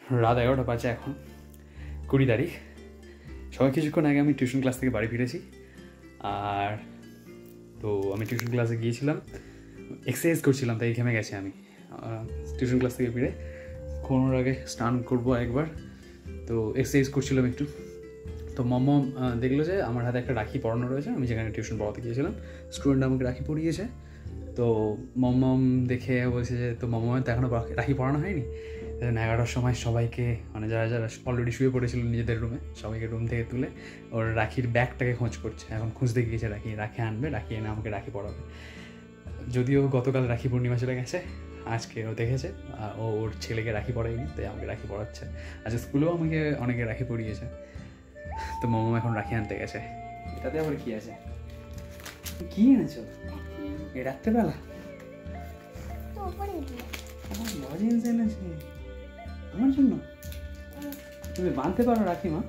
রাত 11টা বাজে, এখন 20 তারিখ। সবাই কিছুক্ষণ আগে আমি টিউশন ক্লাস থেকে বাড়ি ফিরেছি। আর তো আমি টিউশন ক্লাসে গিয়েছিলাম, এক্সারসাইজ করছিলাম, তাই ঘেমে গেছি আমি। টিউশন ক্লাস থেকে ফিরে ঘুমানোর আগে স্নান করবো একবার, তো এক্সারসাইজ করছিলাম একটু। তো মম দেখলো যে আমার হাতে একটা রাখি পরানো রয়েছে, আমি যেখানে টিউশন পড়াতে গিয়েছিলাম স্টুডেন্ট আমাকে রাখি পরিয়েছে। তো মম দেখে বলছে যে তো মমের তো এখনও রাখি পরানো হয়নি। 11টার সময় সবাইকে, মানে যারা যারা অলরেডি শুয়ে পড়েছিল নিজেদের রুমে, সবাইকে রুম থেকে তুলে ওর রাখির ব্যাগটাকে খোঁজ করছে। এখন খুঁজতে গিয়েছে রাখি আনবে, রাখি এনে আমাকে রাখি পরাবে। যদিও গতকাল রাখি পূর্ণিমা চলে গেছে, আজকে ও দেখেছে ও ওর ছেলেকে রাখি পরায়নি, তাই আমাকে রাখি পরাচ্ছে। আজকে স্কুলেও আমাকে অনেকে রাখি পরিয়েছে। তো মম এখন রাখি আনতে গেছে। এটাতে আবার কি আছে? কি এনেছো এই রাত্রেবেলা? লজেন্স এনেছে আমার জন্য। তুমি বাঁধতে পারো রাখি মা?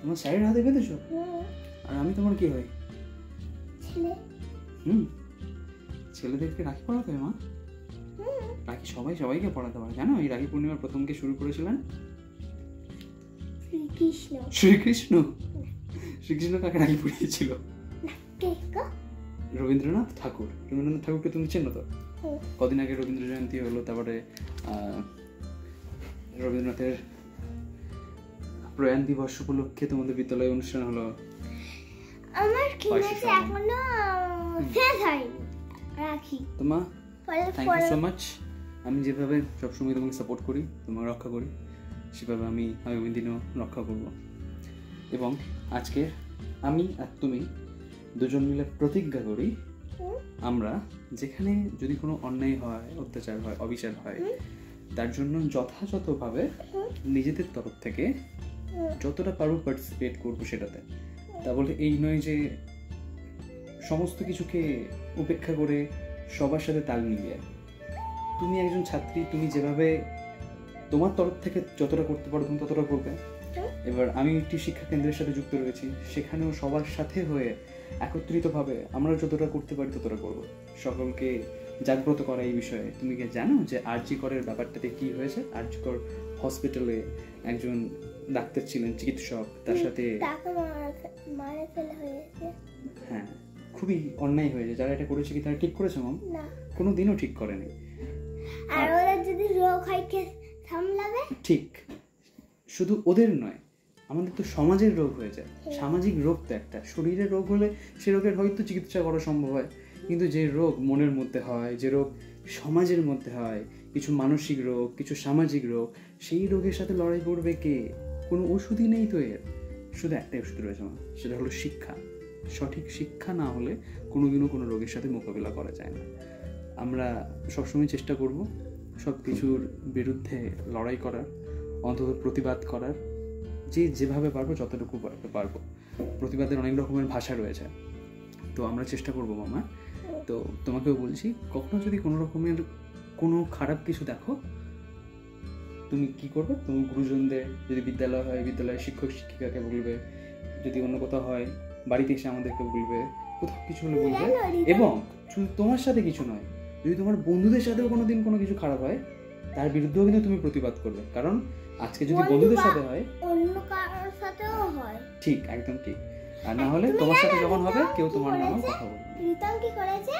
তোমার স্যারের হাতে বেঁধেছো? আর আমি তোমার কি হই? ছেলেদেরকে রাখি পড়াতে হয় মা? রাখি সবাইকে পড়াতে পারে, জানো? এই রাখি পূর্ণিমার প্রথম কে শুরু করেছিলেন? শ্রীকৃষ্ণ। শ্রীকৃষ্ণ কাকে রাখি পড়িয়েছিল? রবীন্দ্রনাথ ঠাকুর। রবীন্দ্রনাথ ঠাকুরকে তুমি চেনো তো? কদিন আগে রবীন্দ্র জয়ন্তী হলো, তারপরে রবীন্দ্রনাথের প্রয়াণ দিবস উপলক্ষে তোমাদের বিদ্যালয়ে অনুষ্ঠান হলো। আমার কিনেছে এখনো শেষ হয়নি রাখি। তোমা থ্যাংক ইউ সো মাচ। আমি যেভাবে সবসময় তোমাকে সাপোর্ট করি, তোমাকে রক্ষা করি, সেভাবে আমি আগামী দিনেও রক্ষা করব। এবং আজকে আমি আর তুমি দুজন মিলে প্রতিজ্ঞা করি, আমরা যেখানে যদি কোনো অন্যায় হয়, অত্যাচার হয়, অবিচার হয়, তার জন্য যথাযথভাবে নিজেদের তরফ থেকে যতটা পারবো পার্টিসিপেট করবো সেটাতে। তা বলে এই নয় যে সমস্ত কিছুকে উপেক্ষা করে সবার সাথে তাল মিলিয়ে। তুমি একজন ছাত্রী, তুমি যেভাবে তোমার তরফ থেকে যতটা করতে পারো তুমি ততটা করবে। এবার আমি একটি শিক্ষা কেন্দ্রের সাথে যুক্ত রয়েছি, সেখানেও সবার সাথে হয়ে একত্রিতভাবে আমরা যতটা করতে পারি ততটা করবো, সকলকে জাগ্রত করা এই বিষয়ে। তুমি কি জানো যে আরজি করের ব্যাপারটাতে কি হয়েছে? আরজি কর হসপিটালে একজন ডাক্তার ছিলেন, চিকিৎসক, তার সাথে হ্যাঁ খুবই অন্যায় হয়েছে। যারা এটা করেছে কি তারা ঠিক করেছে মাম? কোনো দিনও ঠিক করেনি। আর ওরা যদি রোগ হয় কে সামলাবে? ঠিক, শুধু ওদের নয়, আমাদের তো সমাজের রোগ হয়ে যায়। সামাজিক রোগ তো একটা, শরীরের রোগ হলে সে রোগের হয়তো চিকিৎসা করা সম্ভব হয়, কিন্তু যে রোগ মনের মধ্যে হয়, যে রোগ সমাজের মধ্যে হয়, কিছু মানসিক রোগ, কিছু সামাজিক রোগ, সেই রোগের সাথে লড়াই করবে কে? কোনো ওষুধই নেই তো এর, শুধু একটাই ওষুধ রয়েছে মা, সেটা হলো শিক্ষা। সঠিক শিক্ষা না হলে কোনোদিনও কোনো রোগের সাথে মোকাবিলা করা যায় না। আমরা সবসময় চেষ্টা করব সব কিছুর বিরুদ্ধে লড়াই করার, অন্তত প্রতিবাদ করার, যেভাবে পারবো যতটুকু পারবো। প্রতিবাদের অনেক রকমের ভাষা রয়েছে, তো আমরা চেষ্টা করবো মামা। তো তোমাকেও বলছি, কখনো যদি কোনো রকমের কোনো খারাপ কিছু দেখো, তুমি কি করবে? তুমি গুরুজনদের, যদি বিদ্যালয় হয় বিদ্যালয়ের শিক্ষক শিক্ষিকাকে বলবে, যদি অন্য কোথাও হয় বাড়িতে এসে আমাদেরকে বলবে, কোথাও কিছু হলে বলবে। এবং শুধু তোমার সাথে কিছু নয়, যদি তোমার বন্ধুদের সাথেও কোনোদিন কোনো কিছু খারাপ হয়, তার বিরুদ্ধেও কিন্তু তুমি প্রতিবাদ করবে। কারণ আজকে যদি বন্ধুদের সাথে হয়, অন্য কারোর সাথেও হয়, ঠিক, একদম ঠিক। আর না হলে তোমার সাথে যখন হবে কেউ তোমার নামে কথা বলবে। রিতম কি করেছে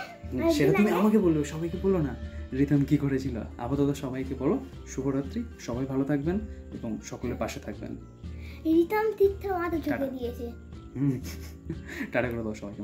সেটা তুমি আমাকে বলবে, সবাইকে বলো না রিতম কি করেছিল। আপাতত সবাইকে বলো শুভরাত্রি, সবাই ভালো থাকবেন এবং সকলের পাশে থাকবেন। রিতম তীর্থ মাথা ঝুঁকে দিয়েছে। টাটা করে দাও সবাইকে।